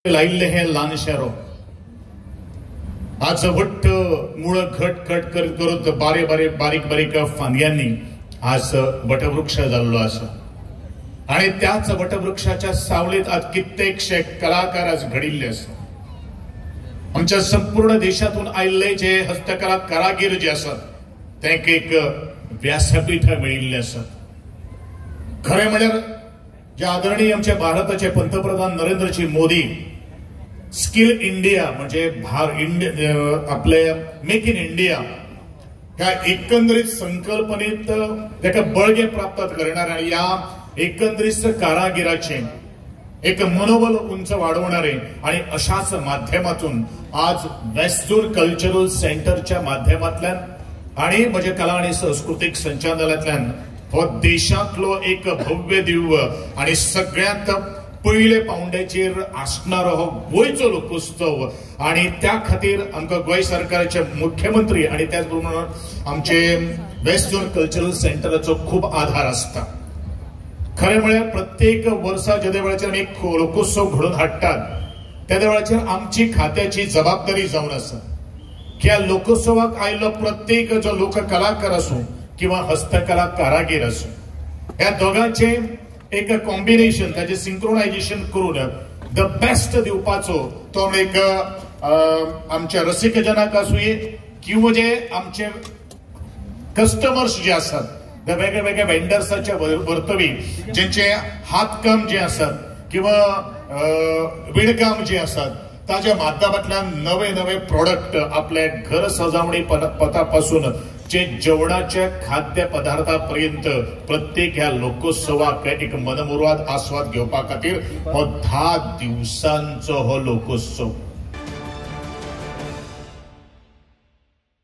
लायिल्ले हे ल्हानशें आज वट्ट मूळ घट कट करून बारीक बारीक फांद्यांनी आज वटवृक्ष जाल्लो आसा आणि त्याच वटवृक्षाच्या सावळीत आज कित्येकशे कलाकार आज घडिल्ले आसा। आमच्या संपूर्ण देशातून आयिल्ले जे हस्तकला कारागीर जे आसात तांकां एक व्यासपीठ मेळिल्लें आसा। खरें म्हणल्यार जे आदरणीय आमचे भारताचे पंतप्रधान नरेंद्रजी मोदी स्किल इंडिया म्हणजे आपले मेक इन इंडिया ह्या एकंदरीत संकल्पनेत ताका बळगे प्राप्त करणार आणि या एकंदरीत कारागिराचे एक मनोबल उंच वाढवणारे आणि अशाच माध्यमातून आज वेस्ट झोन कल्चरल सेंटरच्या माध्यमातल्यान आणि म्हणजे कला आणि सांस्कृतिक संचालनालयातल्यान हो देशातलो एक भव्य दिव्य आणि सगळ्यात पहिले पावंड्याचेर आसणारो हो गोयचो लोकोत्सव आणि त्या खातीर आमकां गोंय सरकाराचे मुख्यमंत्री आणि त्याच प्रमाण आमचे वेस्ट झोन कल्चरल सेंटराचो खूप आधार आसता। खरें म्हळ्यार प्रत्येक वर्सा ज्या वेळाचेर आमी एक लोकोत्सव घडोवन हाडटात त्या वेळाचेर आमची खात्याची जबाबदारी जावन आसा की ह्या लोकोत्सवाक आयिल्लो प्रत्येक जो लोककलाकार आसूं किंवा हस्तकला कारागीर आसूं ह्या दोगांचे एक कॉम्बिनेशन ताचे सिंक्रोनायझेशन करून द बेस्ट दिवपाचो तो एक आमच्या रसिक जनाक आसूं किंवा जे आमचे कस्टमर्स जे आसात वेगळे वेगळे वेंडर्साचे वर्तवी जेंचे हातकाम जे आसात किंवा विणकाम जे आसात ताच्या माध्यमांतल्यान नवे नवे प्रोडक्ट आपले घर सजावणी पथापासून जे जेवणाच्या खाद्य पदार्थापर्यंत प्रत्येक ह्या लोकोत्सवाक एक मनमुराद आस्वाद घेवपा खातीर हो 10 दिवसांचो हो लोकोत्सव